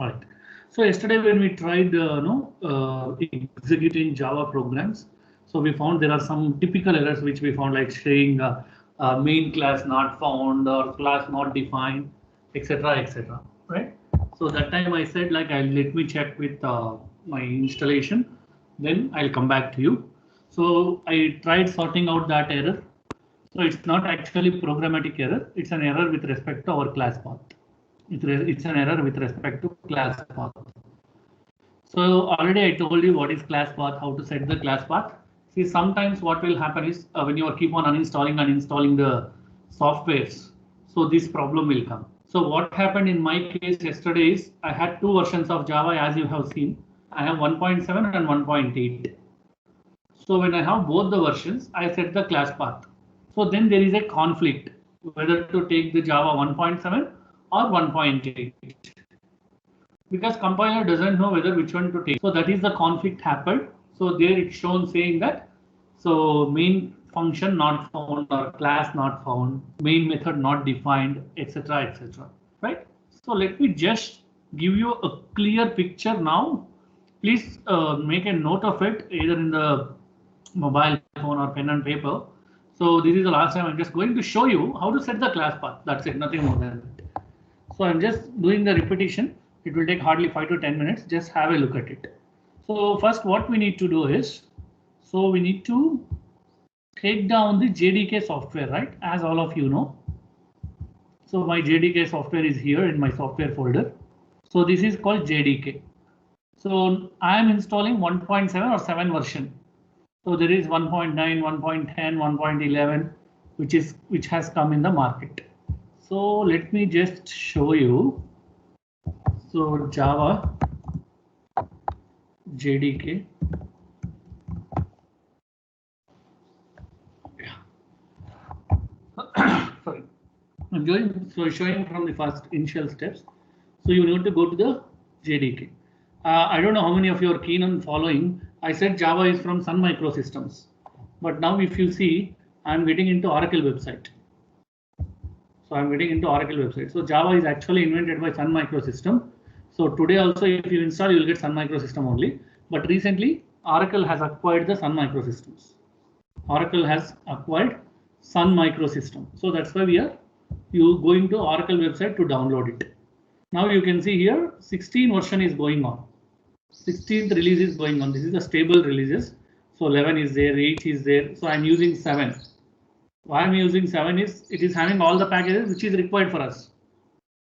All right. So yesterday when we tried executing Java programs, so we found there are some typical errors which we found, like saying main class not found or class not defined, etc., etc. Right. So that time I said, like, let me check with my installation, then I'll come back to you. So I tried sorting out that error. So it's not actually programmatic error. It's an error with respect to our class path. It's an error with respect to class path. So already I told you what is class path, how to set the class path. See, sometimes what will happen is when you keep on uninstalling and installing the softwares, so this problem will come. So what happened in my case yesterday is I had two versions of Java, as you have seen. I have 1.7 and 1.8. So when I have both the versions, I set the class path. So then there is a conflict whether to take the Java 1.7 or 1.8. Because compiler doesn't know whether which one to take. So that is the conflict happened. So there it's shown saying that, so main function not found or class not found, main method not defined, etc., etc. Right? So let me just give you a clear picture now. Please make a note of it either in the mobile phone or pen and paper. So this is the last time I'm just going to show you how to set the class path. That's it, nothing more than that. So I'm just doing the repetition. It will take hardly 5 to 10 minutes. Just have a look at it. So first what we need to do is, so we need to take down the JDK software, right? As all of you know. So my JDK software is here in my software folder. So this is called JDK. So I am installing 1.7 or 7 version. So there is 1.9, 1.10, 1.11, which has come in the market. So let me just show you. So Java JDK. Sorry, I'm showing from the first initial steps. So you need to go to the JDK. I don't know how many of you are keen on following. I said Java is from Sun Microsystems, but now if you see, I'm getting into Oracle website. So I'm getting into Oracle website. So Java is actually invented by Sun Microsystem. So today also, if you install, you will get Sun Microsystem only. But recently, Oracle has acquired the Sun Microsystems. Oracle has acquired Sun Microsystem. So that's why you going to Oracle website to download it. Now you can see here 16 version is going on. 16th release is going on. This is the stable releases. So 11 is there, 8 is there. So I'm using 7. Why I'm using 7 is it is having all the packages which is required for us.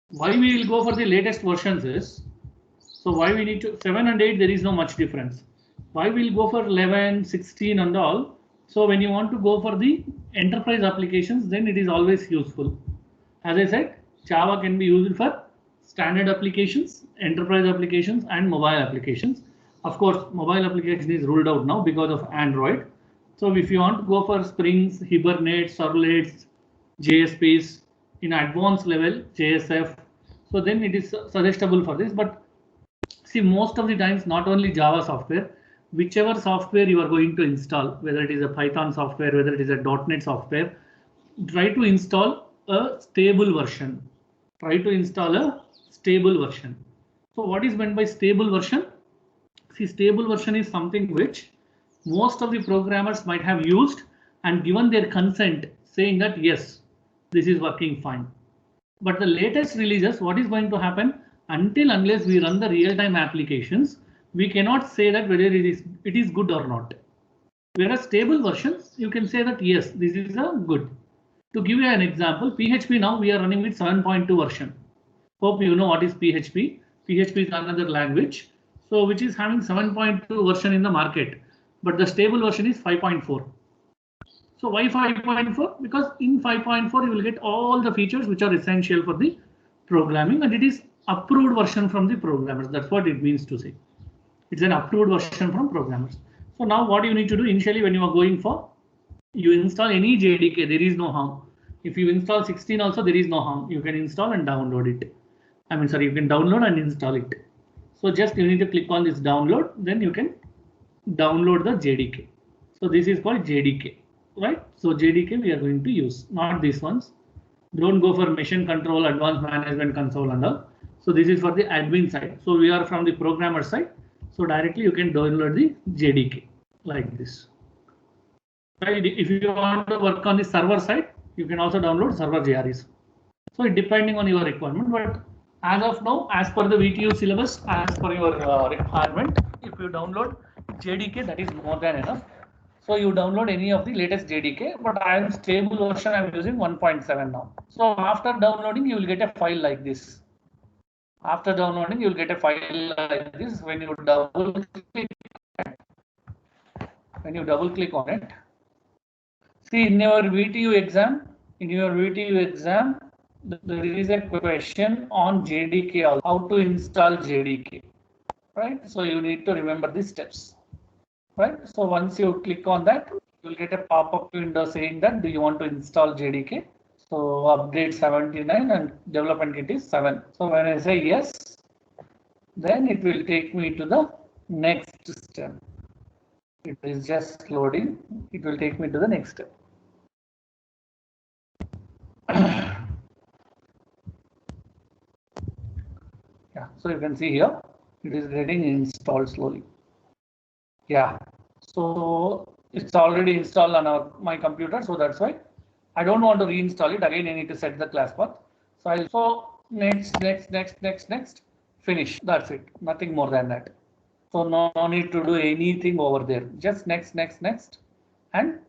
Why we will go for the latest versions is, so why we need to 7 and 8 there is no much difference. Why we'll go for 11, 16 and all. So when you want to go for the enterprise applications, then it is always useful. As I said, Java can be used for standard applications, enterprise applications and mobile applications. Of course, mobile application is ruled out now because of Android. So if you want to go for Springs, Hibernate, Servlets, JSPs in advanced level, JSF, so then it is suggestible for this. But see, most of the times, not only Java software, whichever software you are going to install, whether it is a Python software, whether it is a .NET software, try to install a stable version. Try to install a stable version. So what is meant by stable version? See, stable version is something which most of the programmers might have used and given their consent saying that yes, this is working fine. But the latest releases, what is going to happen? Until unless we run the real-time applications, we cannot say that whether it is good or not. Whereas stable versions, you can say that yes, this is a good. To give you an example, PHP now we are running with 7.2 version. Hope you know what is PHP. PHP is another language, so which is having 7.2 version in the market, but the stable version is 5.4. So why 5.4? Because in 5.4 you will get all the features which are essential for the programming, and it is approved version from the programmers. That's what it means to say. It's an approved version from programmers. So now what you need to do initially when you are going for, you install any JDK, there is no harm. If you install 16 also, there is no harm. You can install and download it. You can download and install it. So just you need to click on this download, then you can download the JDK. So this is called JDK, right? So JDK we are going to use, not these ones. Don't go for machine control, advanced management console and all. So this is for the admin side. So we are from the programmer side. So directly you can download the JDK like this. Right? If you want to work on the server side, you can also download server JREs. So depending on your requirement, but as of now, as per the VTU syllabus, as per your requirement, if you download JDK, that is more than enough. So you download any of the latest JDK, but I am stable version. I am using 1.7 now. So after downloading, you will get a file like this. After downloading, you will get a file like this. When you double click on it, see in your VTU exam, there is a question on JDK, how to install JDK, right? So you need to remember these steps, right? So once you click on that, you will get a pop-up window saying that do you want to install JDK? So update 79 and development kit is 7. So when I say yes, then it will take me to the next step. It is just loading. It will take me to the next step. Yeah, so you can see here, it is getting installed slowly. Yeah, so it's already installed on my computer, so that's why I don't want to reinstall it again. I need to set the class path. So I'll next, finish. That's it. Nothing more than that. So no need to do anything over there. Just next, and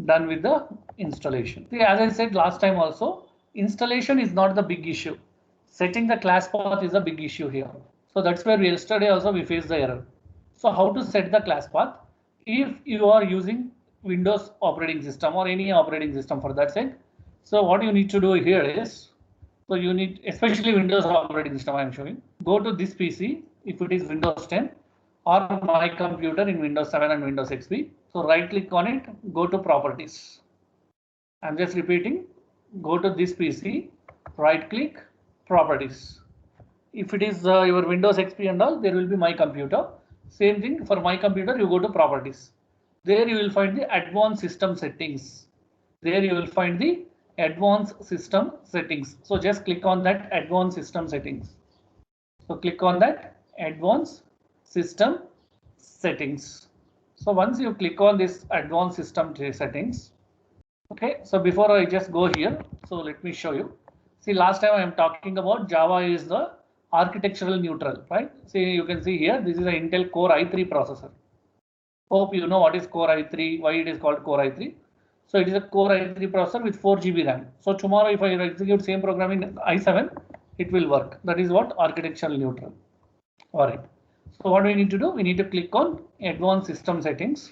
done with the installation. See, as I said last time also, installation is not the big issue. Setting the class path is a big issue here. So that's where yesterday also we faced the error. So how to set the class path? If you are using Windows operating system or any operating system for that sake. So what you need to do here is, so you need, especially Windows operating system I am showing, go to this PC if it is Windows 10 or my computer in Windows 7 and Windows XP. So right click on it, go to properties. I'm just repeating, go to this PC, right click, properties. If it is your Windows XP and all, there will be my computer. Same thing for my computer, you go to properties. There you will find the advanced system settings. There you will find the advanced system settings. So just click on that advanced system settings. So click on that advanced system settings. So once you click on this advanced system settings, okay, so before I just go here, so let me show you. See, last time I am talking about Java is the architectural neutral, right? See, you can see here, this is an Intel Core i3 processor. Hope you know what is Core i3, why it is called Core i3. So it is a Core i3 processor with 4 GB RAM. So tomorrow if I execute same program in i7, it will work. That is what architectural neutral. All right. So what we need to do, we need to click on advanced system settings,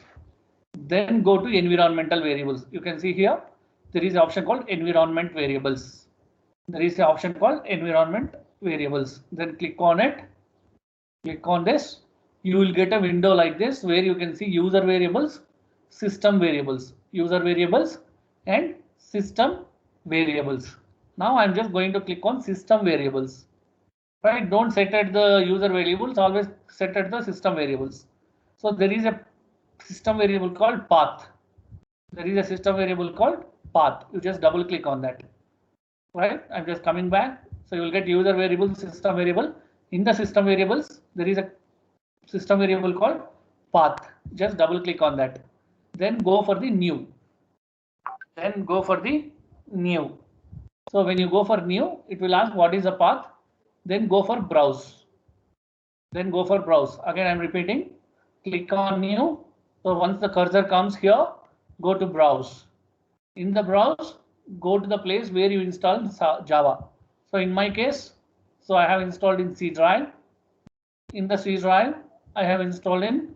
then go to environmental variables. You can see here, there is an option called environment variables. There is an option called environment variables. Then click on it, click on this. You will get a window like this where you can see user variables, system variables, user variables and system variables. Now I'm just going to click on system variables. Right? Don't set at the user variables, always set at the system variables. So there is a system variable called path. There is a system variable called path. You just double click on that. Right? I'm just coming back. So you will get user variable, system variable. In the system variables, there is a system variable called path. Just double click on that. Then go for the new. So when you go for new, it will ask what is the path. Then go for browse. Again, I'm repeating. Click on new. So once the cursor comes here, go to browse. In the browse, go to the place where you installed Java. So in my case, so I have installed in C drive. In the C drive, I have installed in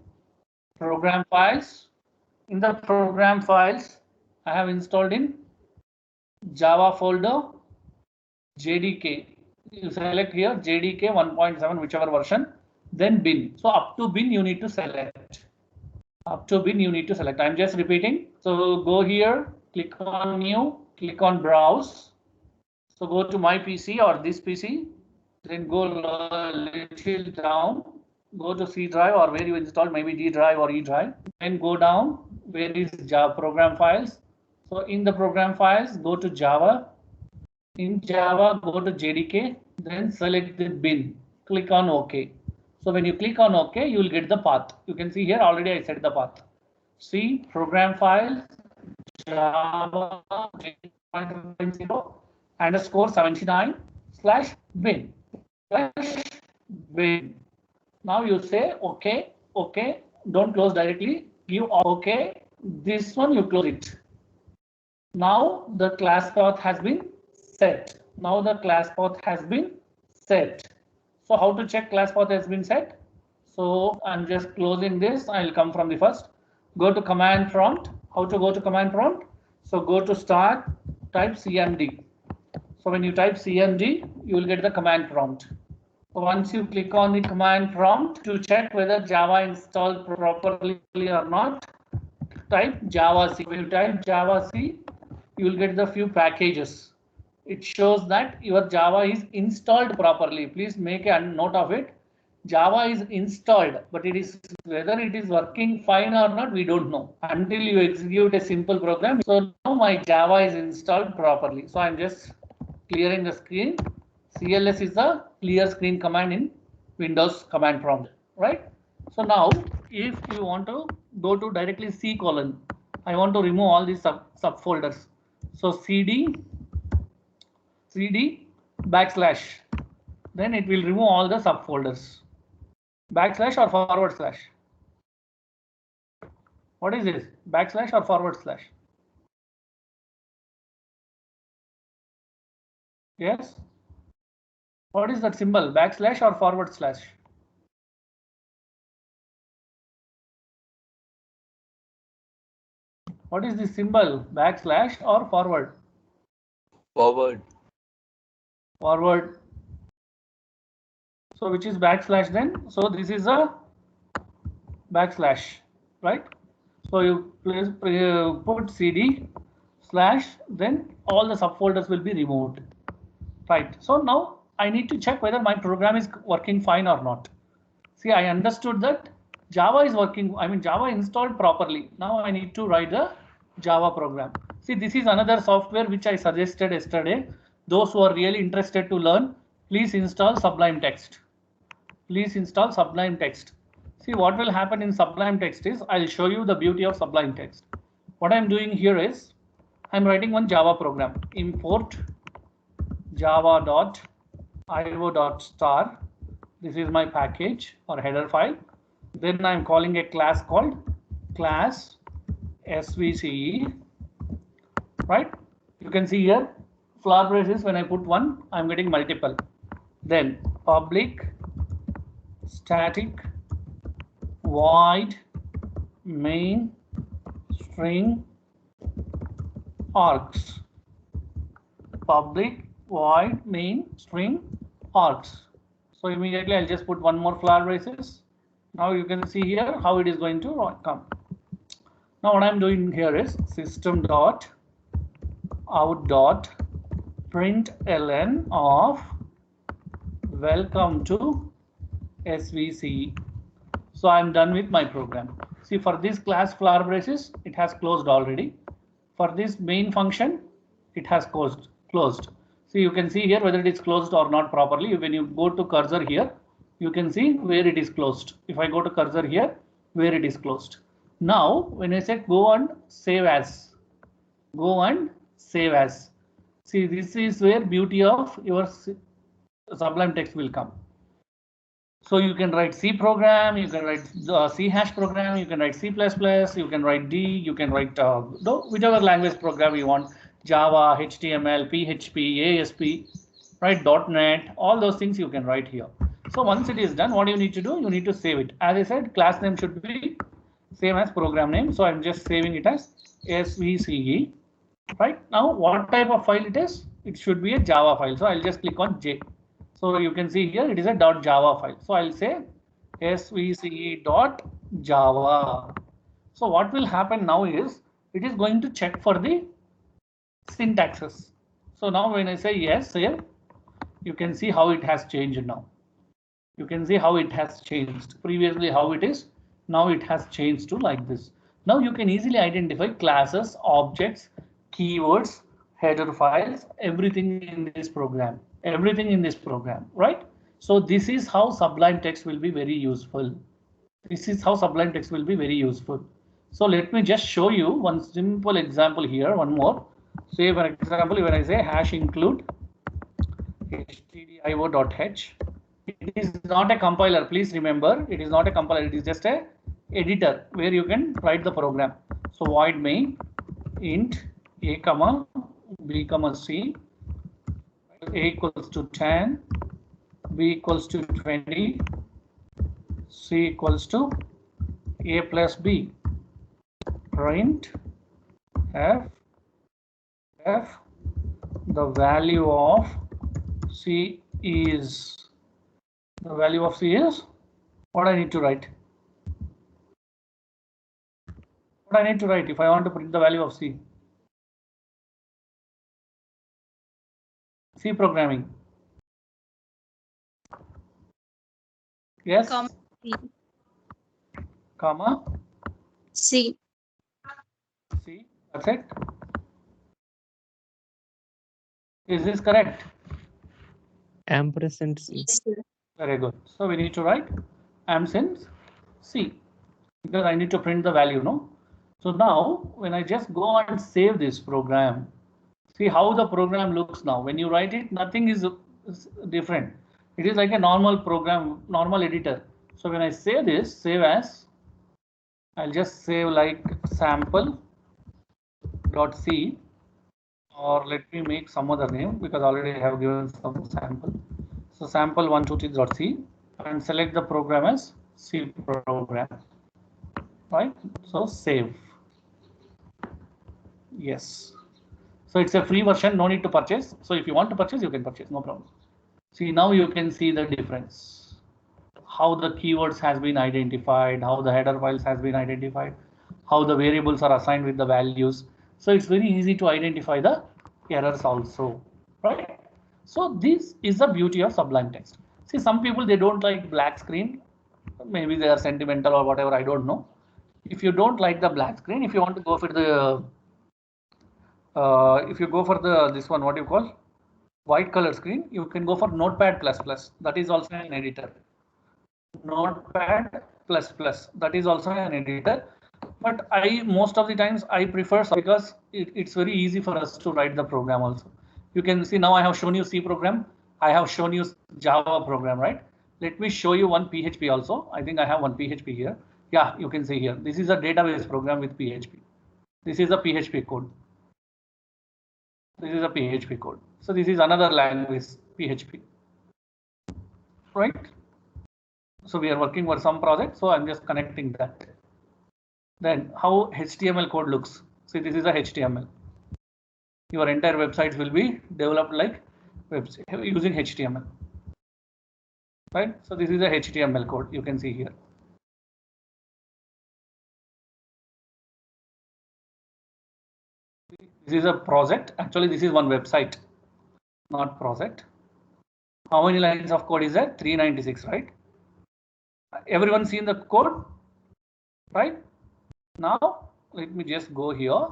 program files. In the program files, I have installed in Java folder, JDK. You select here JDK 1.7, whichever version, then bin. So up to bin you need to select. I'm just repeating. So go here, click on new, click on browse. So go to my PC or this PC, then go little down, go to C drive or where you installed, maybe D drive or E drive, then go down where is Java program files. So in the program files, go to Java, In Java, go to JDK, then select the bin, click on OK. So when you click on OK, you will get the path. You can see here already I set the path. See program file, Java 3.0 _79/bin. Bin. Now you say OK, OK. Don't close directly. Give OK. This one you close it. Now the class path has been set. Now the class path has been set. So how to check class path has been set? So I'm just closing this. I'll come from the first. Go to command prompt. How to go to command prompt? So go to start, type CMD. So when you type CMD, you will get the command prompt. So once you click on the command prompt to check whether Java installed properly or not, type Java C. When you type Java C, you will get the few packages. It shows that your Java is installed properly. Please make a note of it. Java is installed, but it is whether it is working fine or not, we don't know until you execute a simple program. So now my Java is installed properly. So I'm just clearing the screen. CLS is the clear screen command in Windows command prompt, right? So now if you want to go to directly C colon, I want to remove all these subfolders. So CD backslash, then it will remove all the subfolders. Backslash or forward slash? What is this? Backslash or forward slash? Yes. What is that symbol? Backslash or forward slash? What is this symbol? Backslash or forward? Forward. Forward. So which is backslash then? So this is a backslash, right? So you please put CD slash, then all the subfolders will be removed, right? So now I need to check whether my program is working fine or not. See, I understood that Java is working, Java installed properly. Now I need to write the Java program. See, this is another software which I suggested yesterday. Those who are really interested to learn, please install Sublime Text. Please install Sublime Text. See, what will happen in Sublime Text is, I'll show you the beauty of Sublime Text. What I'm doing here is, I'm writing one Java program. Import java.io.star. This is my package or header file. Then I'm calling a class called class SVCE, right? You can see here flower braces. When I put one, I'm getting multiple. Then public static void main string args. Public void main string args. So immediately I'll just put one more flower braces. Now you can see here how it is going to come. Now what I'm doing here is system.out.println of welcome to SVCE. So I'm done with my program. See, for this class flower braces, it has closed already. For this main function, it has closed. See, you can see here whether it is closed or not properly. When you go to cursor here, you can see where it is closed. If I go to cursor here, where it is closed. Now, when I say go and save as, see, this is where beauty of your Sublime Text will come. So you can write C program, you can write C hash program, you can write C++, you can write D, you can write whichever language program you want, Java, HTML, PHP, ASP, right, .NET, all those things you can write here. So once it is done, what you need to do, you need to save it. As I said, class name should be same as program name. So I'm just saving it as SVCE. Right now, what type of file it is? It should be a Java file. So I'll just click on J. So you can see here it is a .java file. So I'll say svce.java. So what will happen now is it is going to check for the syntaxes. So now when I say yes, save, you can see how it has changed now. You can see how it has changed. Previously how it is, now it has changed to like this. Now you can easily identify classes, objects, keywords, header files, everything in this program, right? So this is how Sublime Text will be very useful. So let me just show you one simple example here, one more. Say for example, when I say hash include stdio.h, it is not a compiler. Please remember, it is not a compiler. It is just a editor where you can write the program. So void main int a comma b comma c, a equals to 10, b equals to 20, c equals to a plus b. Print f the value of c is what I need to write. If I want to print the value of C programming. Yes. Comma C. That's it. Is this correct? Ampersand C. Yes, sir. Very good. So we need to write ampersand C because I need to print the value, no? So now when I just go and save this program, see how the program looks now. When you write it, nothing is different. It is like a normal program, normal editor. So when I save this, save as, I'll just save like sample.c, or let me make some other name because already I have given some sample. So sample123.c and select the program as C program, right? So save. Yes. So it's a free version, no need to purchase. So if you want to purchase, you can purchase, no problem. See, now you can see the difference. How the keywords has been identified, how the header files has been identified, how the variables are assigned with the values. So it's very easy to identify the errors also, right? So this is the beauty of Sublime Text. See, some people, they don't like black screen. Maybe they are sentimental or whatever, I don't know. If you don't like the black screen, if you want to go for the this one, what you call white color screen, you can go for Notepad++. That is also an editor. Notepad++, that is also an editor. But most of the times I prefer because it's very easy for us to write the program also. You can see now I have shown you C program. I have shown you Java program, right? Let me show you one PHP also. I think I have one PHP here. Yeah, you can see here. This is a database program with PHP. This is a PHP code. This is a PHP code. So this is another language, PHP, right? So we are working for some project. So I'm just connecting that. Then how HTML code looks. See, this is a HTML. Your entire websites will be developed like website using HTML, right? So this is a HTML code. You can see here. This is a project. Actually, this is one website, not project. How many lines of code is that? 396, right? Everyone seen the code, right? Now, let me just go here.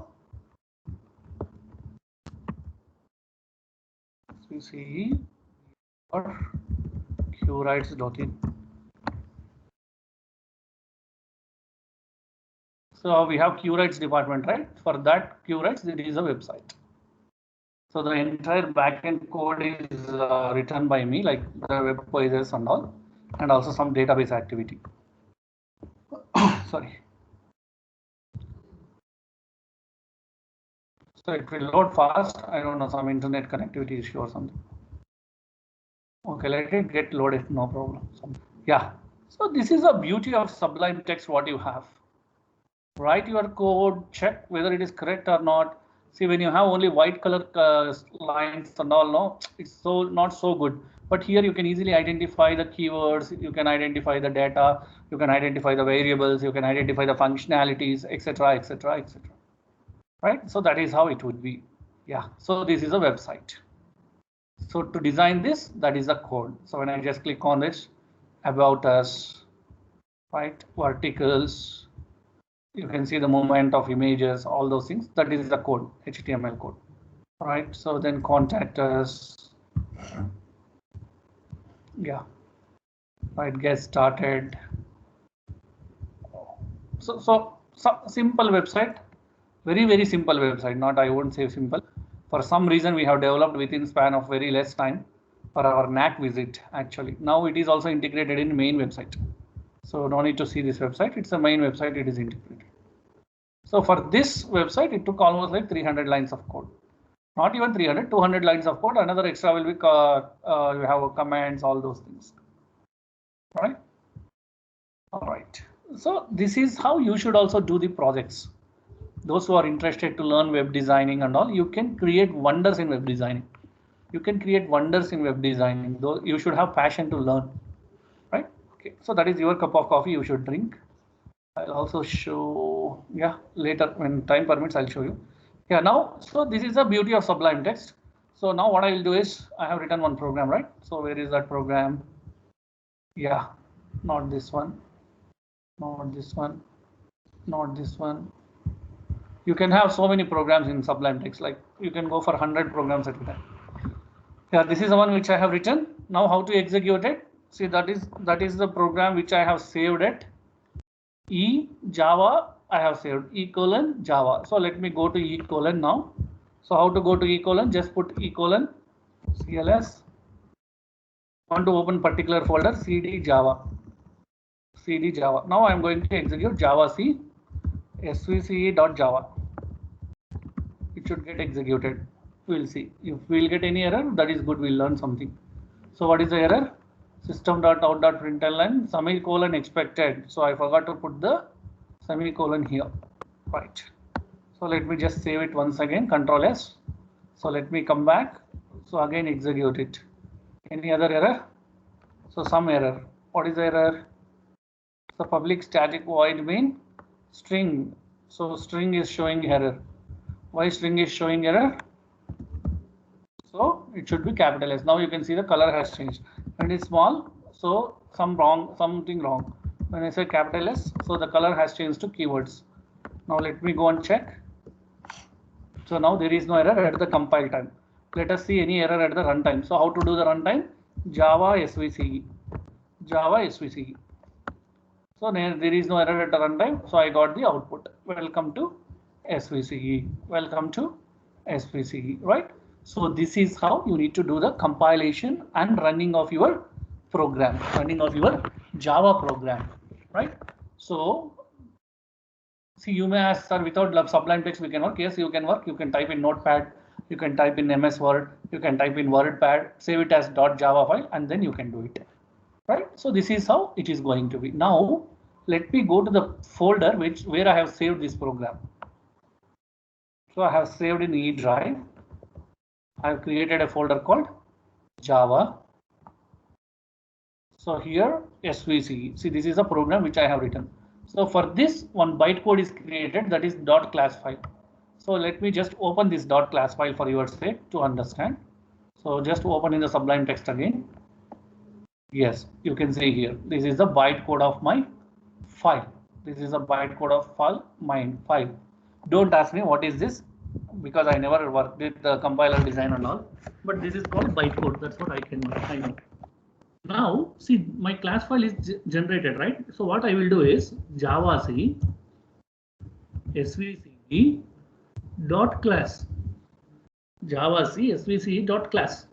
We see or qwrites.in. So we have QWrites department, right? For that QWrites, it is a website. So the entire backend code is written by me, like the web pages and all, and also some database activity. Sorry. So it will load fast. I don't know, some internet connectivity issue or something. Okay, let it get loaded, no problem. Yeah. So this is the beauty of Sublime Text, what you have. Write your code, check whether it is correct or not. See, when you have only white color lines and all, no, it's not so good. But here you can easily identify the keywords, you can identify the data, you can identify the variables, you can identify the functionalities, etc., etc., etc. Right? So that is how it would be. Yeah. So this is a website. So to design this, that is the code. So when I just click on this, about us, right, verticals, you can see the movement of images, all those things. That is the code, HTML code. right? So then contact us. Yeah, right. Get started. So simple website, very simple website. Not, I won't say simple. For some reason we have developed within span of very less time for our NAC visit. Actually, now it is also integrated in main website. So no need to see this website. It's a main website. It is integrated. So for this website, it took almost like 300 lines of code. Not even 300, 200 lines of code. Another extra will be you have comments, all those things. Right. All right. So this is how you should also do the projects. Those who are interested to learn web designing and all, you can create wonders in web designing. You can create wonders in web designing, though you should have passion to learn, right? Okay, so that is your cup of coffee you should drink. I'll also show, yeah, later when time permits, I'll show you. Yeah, now, so this is the beauty of Sublime Text. So now what I will do is I have written one program, right? So where is that program? Yeah, not this one, not this one, not this one. You can have so many programs in Sublime Text, like you can go for 100 programs at a time. Yeah, this is the one which I have written. Now how to execute it? See, that is the program which I have saved it. E Java I have saved E:Java. So let me go to E:, now. So how to go to E:? Just put E:, CLS. Want to open particular folder, CD Java. CD Java. Now I am going to execute Java C svce.java. It should get executed. We'll see. If we'll get any error, that is good. We'll learn something. So what is the error? System.out.println semicolon expected. So I forgot to put the semicolon here. Right. So let me just save it once again. Control S. So let me come back. So again execute it. Any other error? So some error. What is the error? So public static void main string. So string is showing error. Why string is showing error? So it should be capital S. Now you can see the color has changed. When it's small, so something wrong. When I say capital S, so the color has changed to keywords. Now let me go and check. So now there is no error at the compile time. Let us see any error at the runtime. So how to do the runtime? Java SVCE. Java SVCE. So there is no error at the runtime. So I got the output. Welcome to SVCE. Welcome to SVCE. Right. So this is how you need to do the compilation and running of your program, running of your Java program. Right. So see, you may ask, sir, without Sublime Text we can work. Yes, you can work. You can type in Notepad, you can type in MS Word, you can type in WordPad, save it as .java file, and then you can do it. Right. So this is how it is going to be. Now let me go to the folder where I have saved this program. So I have saved in E drive. I have created a folder called Java. So here SVCE. See, this is a program which I have written. So for this, one bytecode is created, that is .class file. So let me just open this .class file for your sake to understand. So just open in the Sublime Text again. Yes, you can see here. This is the bytecode of my file. This is a bytecode of file. Don't ask me what is this, because I never worked with the compiler design and all. But this is called bytecode. That's what I know. Now, see, my class file is generated, right? So what I will do is Java C svce dot class. Java C svce dot class.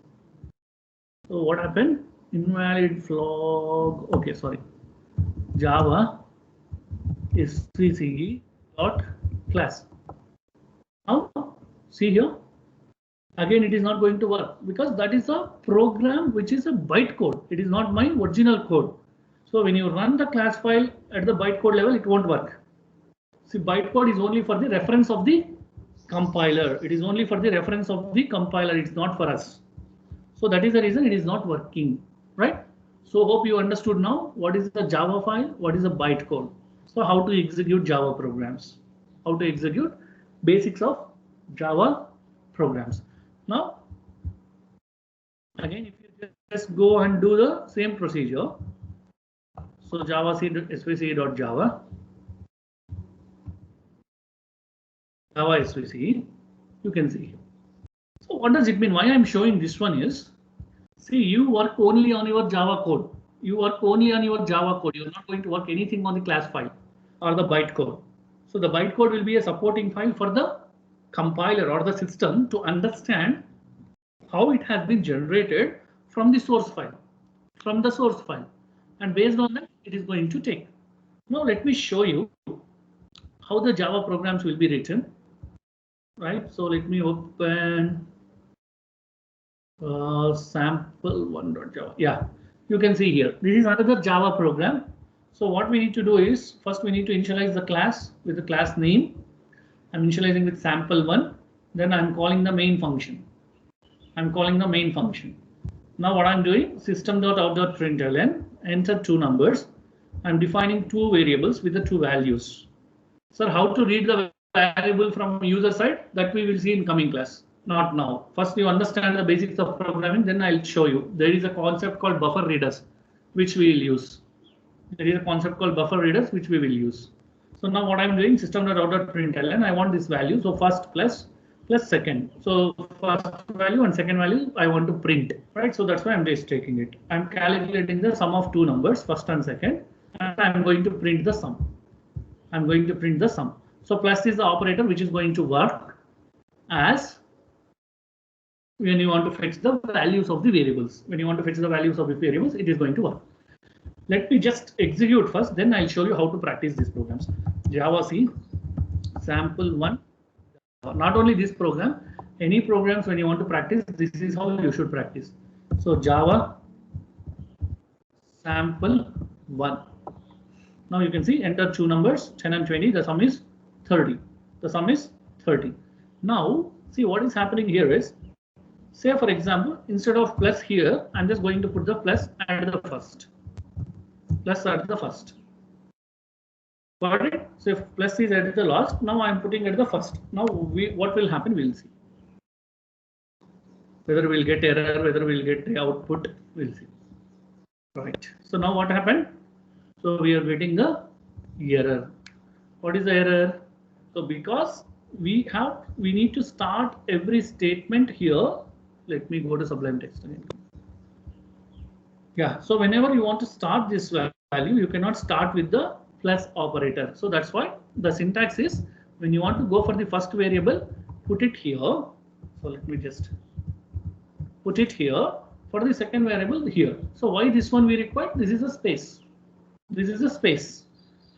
So what happened? Invalid flag. Okay, sorry. Java svce dot class. Now, see here. Again, it is not going to work because that is a program which is a bytecode. It is not my original code. So when you run the class file at the bytecode level, it won't work. See, bytecode is only for the reference of the compiler. It is only for the reference of the compiler. It's not for us. So that is the reason it is not working, right? So hope you understood now what is the Java file, what is a bytecode. So how to execute Java programs, how to execute basics of Java programs. Now, again, if you just go and do the same procedure, so Java svce.java, Java svce, you can see. So what does it mean? Why I'm showing this one is, see, you work only on your Java code. You work only on your Java code. You're not going to work anything on the class file or the bytecode. So the bytecode will be a supporting file for the compiler or the system to understand how it has been generated from the source file, and based on that, it is going to take. Now let me show you how the Java programs will be written. Right. So let me open sample1.java. Yeah, you can see here. This is another Java program. So what we need to do is, first we need to initialize the class with the class name. I'm initializing with sample1. Then I'm calling the main function. Now what I'm doing, system.out.println, enter two numbers. I'm defining two variables with the two values. Sir, how to read the variable from user side? That we will see in coming class. Not now. First, you understand the basics of programming, then I'll show you. There is a concept called buffer readers, which we will use. So now what I'm doing, system.out.println, I want this value. So first plus second. So first value and second value I want to print, right? So that's why I'm just taking it. I'm calculating the sum of two numbers, first and second, and I'm going to print the sum. So plus is the operator which is going to work as when you want to fetch the values of the variables. It is going to work. Let me just execute first, then I'll show you how to practice these programs. Java C sample1. Not only this program, any programs when you want to practice, this is how you should practice. So Java sample1. Now you can see, enter two numbers, 10 and 20. The sum is 30. Now see what is happening here is, say for example, instead of plus here, I'm just going to put the plus at the first. Got it? So if plus is at the last, now I'm putting at the first. Now what will happen, we'll see. Whether we'll get error, whether we'll get the output, we'll see. Right. So now what happened? So we are getting the error. What is the error? So because we need to start every statement here. Let me go to Sublime Text again. Yeah. So whenever you want to start this value, you cannot start with the plus operator. So that's why the syntax is, when you want to go for the first variable, put it here. So let me just put it here. For the second variable here. So why this one we require? This is a space.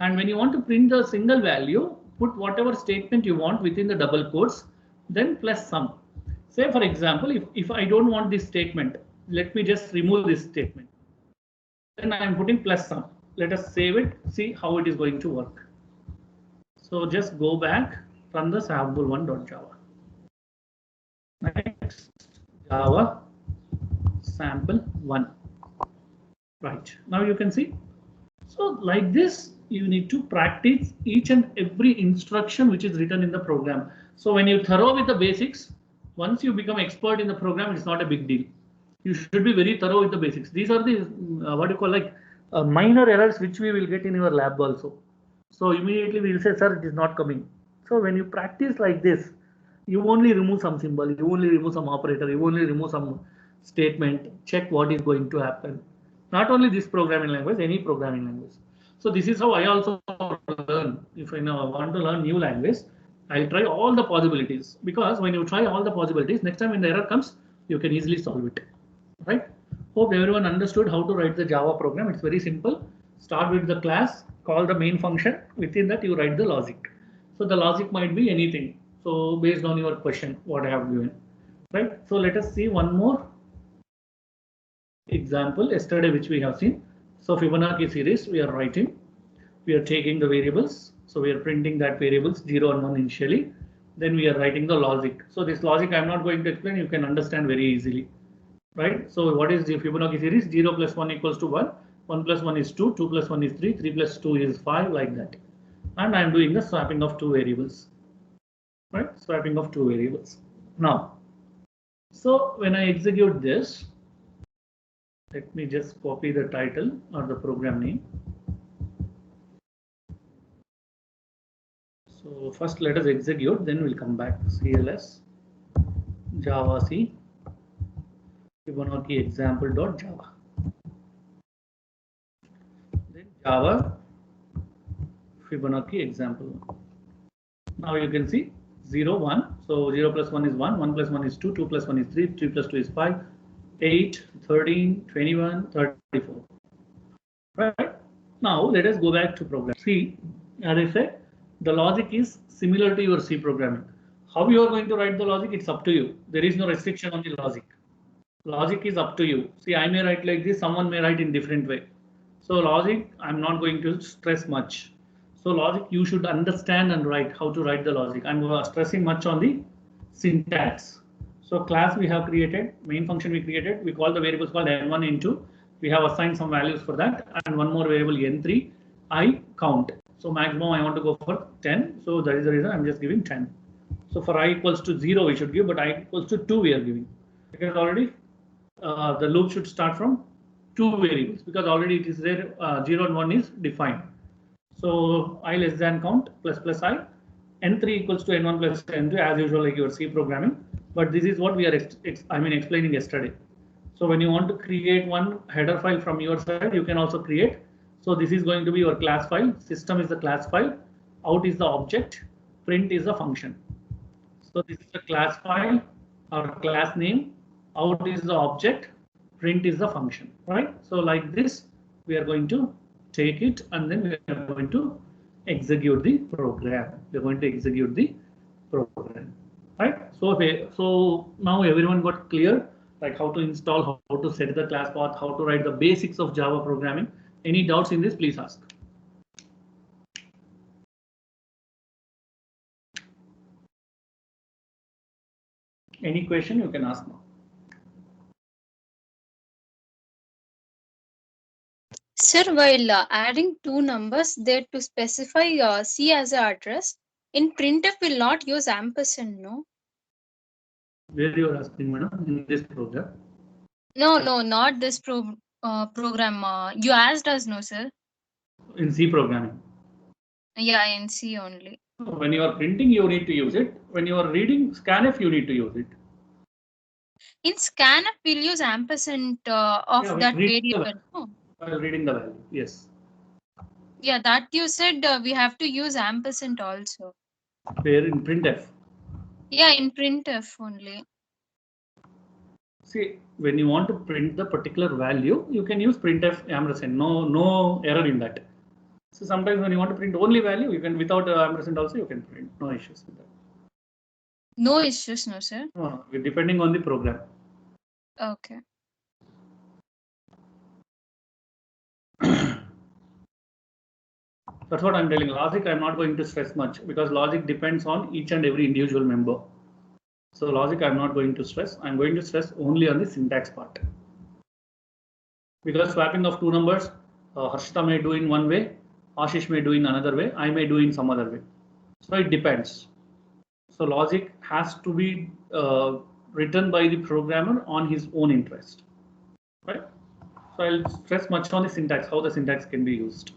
And when you want to print the single value, put whatever statement you want within the double quotes, then plus sum. Say for example, if I don't want this statement, let me just remove this statement. Then I am putting plus sum. Let us save it, see how it is going to work. So just go back from the sample1.java. Next, Java sample1. Right, now you can see. So like this, you need to practice each and every instruction which is written in the program. So when you thorough with the basics, once you become expert in the program, it's not a big deal. You should be very thorough with the basics. These are the minor errors which we will get in your lab also. So immediately we will say, sir, it is not coming. So when you practice like this, you only remove some symbol, you only remove some operator, you only remove some statement, check what is going to happen. Not only this programming language, any programming language. So this is how I also learn. If I want to learn new language, I'll try all the possibilities, because when you try all the possibilities, next time when the error comes, you can easily solve it. Right? Hope everyone understood how to write the Java program. It's very simple. Start with the class, call the main function. Within that, you write the logic. So the logic might be anything. So based on your question, what I have given. Right? So let us see one more example yesterday which we have seen. So Fibonacci series we are writing. We are taking the variables. So we are printing that variables 0 and 1 initially. Then we are writing the logic. So this logic I'm not going to explain. You can understand very easily. Right? So what is the Fibonacci series? 0 plus 1 equals to 1. 1 plus 1 is 2. 2 plus 1 is 3. 3 plus 2 is 5, like that. And I'm doing the swapping of two variables. Right? Swapping of two variables. Now, so when I execute this, let me just copy the title or the program name. So first let us execute, then we'll come back. CLS Java C Fibonacci example.java. Then Java Fibonacci example. Now you can see 0, 1. So 0 plus 1 is 1, 1 plus 1 is 2, 2 plus 1 is 3, 3 plus 2 is 5, 8, 13, 21, 34. Right. Now let us go back to program. See, as I said, the logic is similar to your C programming. How you are going to write the logic, it's up to you. There is no restriction on the logic. Logic is up to you. See, I may write like this, someone may write in different way. So logic, I'm not going to stress much. So logic, you should understand and write how to write the logic. I'm stressing much on the syntax. So class we have created, main function we created, we call the variables called n1, n2. We have assigned some values for that, and one more variable n3, I count. So maximum I want to go for 10. So that is the reason I'm just giving 10. So for I equals to 0 we should give, but I equals to 2 we are giving. Because already the loop should start from 2 variables, because already it is there, 0 and 1 is defined. So I less than count plus plus I, n3 equals to n1 plus n2 as usual like your C programming. But this is what we are explaining yesterday. So when you want to create one header file from your side, you can also create. So this is going to be your class file. System is the class file. Out is the object. Print is the function. So this is the class file or class name. Out is the object. Print is the function. Right. So like this, we are going to take it and then we are going to execute the program. We are going to execute the program. Right. So now everyone got clear, like how to install, how to set the class path, how to write the basics of Java programming. Any doubts in this, please ask. Any question you can ask now. Sir, while adding two numbers there to specify C as an address, in printf will not use ampersand, no? Where you are asking, madam, in this program? No, not this program. You asked us, no, sir? In C programming. Yeah, in C only. When you are printing, you need to use it. When you are reading scanf, you need to use it. In scanf, we'll use ampersand of that variable. No? While reading the value, yes. Yeah, that you said we have to use ampersand also. Where in printf? Yeah, in printf only. See, when you want to print the particular value, you can use printf ampersand. No error in that. So sometimes when you want to print only value, you can without ampersand also you can print. No issues with that. No issues, no, sir. No, depending on the program. Okay. That's what I'm telling. Logic, I'm not going to stress much because logic depends on each and every individual member. So logic, I'm not going to stress. I'm going to stress only on the syntax part. Because swapping of two numbers, Harshita may do in one way, Ashish may do in another way, I may do in some other way. So it depends. So logic has to be written by the programmer on his own interest. Right? So I'll stress much on the syntax, how the syntax can be used.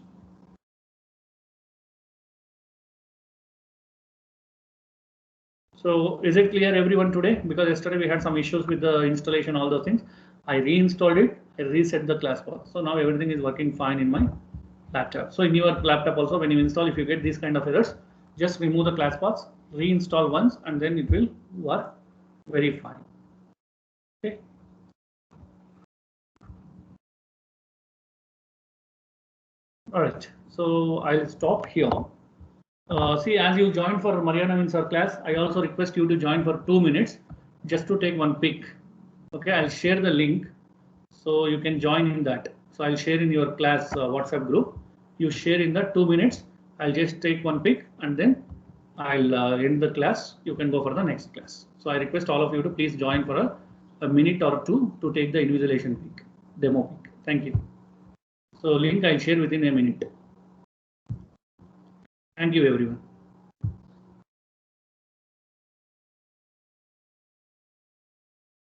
So is it clear everyone today? Because yesterday we had some issues with the installation, all those things. I reinstalled it, I reset the class path. So now everything is working fine in my laptop. So in your laptop also, when you install, if you get these kind of errors, just remove the class paths, reinstall once, and then it will work very fine. Okay. All right. So I'll stop here. See, as you joined for Mariana Winsor class, I also request you to join for 2 minutes just to take one pic. Okay, I'll share the link so you can join in that. So I'll share in your class WhatsApp group. You share in the 2 minutes. I'll just take one pic and then I'll end the class. You can go for the next class. So I request all of you to please join for a minute or two to take the invisualization pic, demo pic. Thank you. So link I'll share within a minute. Thank you, everyone.